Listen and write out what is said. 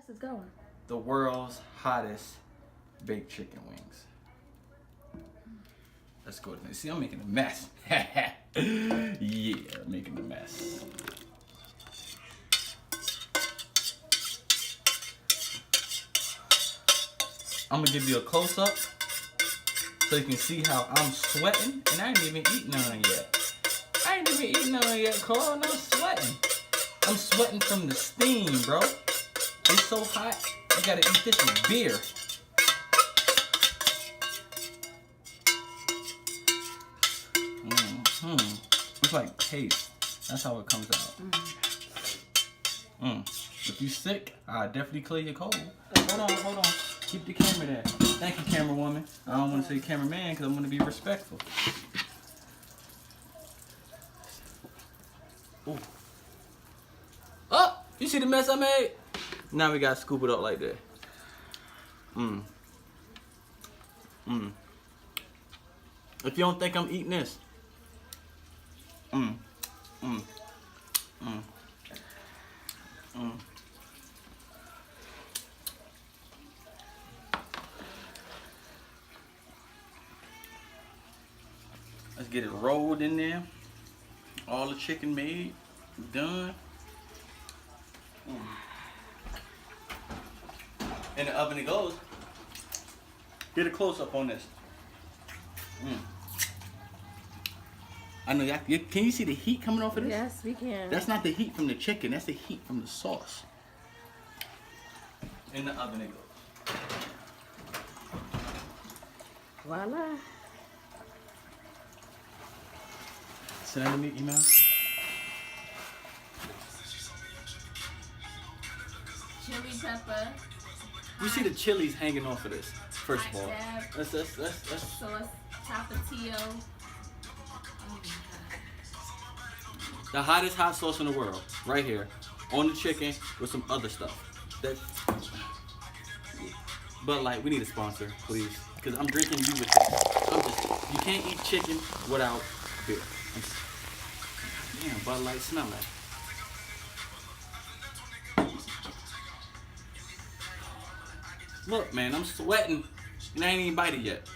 fast it's going. The world's hottest baked chicken wings. Let's go. See, I'm making a mess. Yeah, I'm making a mess. I'm gonna give you a close up so you can see how I'm sweating, and I ain't even eaten none yet. I ain't even eaten none yet, Carl, and I'm sweating. I'm sweating from the steam, bro. It's so hot, I gotta eat this with beer. It's like paste. That's how it comes out. If you sick, I'll definitely clear your cold. Hold on. Keep the camera there. Thank you, camera woman. I don't want to say cameraman because I want to be respectful. Ooh. Oh, you see the mess I made? Now we gotta scoop it up like that. If you don't think I'm eating this, Let's get it rolled in there. All the chicken made, done. In the oven it goes. Get a close up on this. I know y'all. Can you see the heat coming off of this? Yes, we can. That's not the heat from the chicken. That's the heat from the sauce. In the oven it goes. Voila. Send that to me, email. Chili pepper. You see the chilies hanging off of this. First of all, let's. Sauce, tapatio. The hottest hot sauce in the world, right here, on the chicken with some other stuff. But like, we need a sponsor, please, because I'm drinking you with this. You can't eat chicken without beer. Damn, Bud Light, smell that. Look, man, I'm sweating, and I ain't even bite it yet.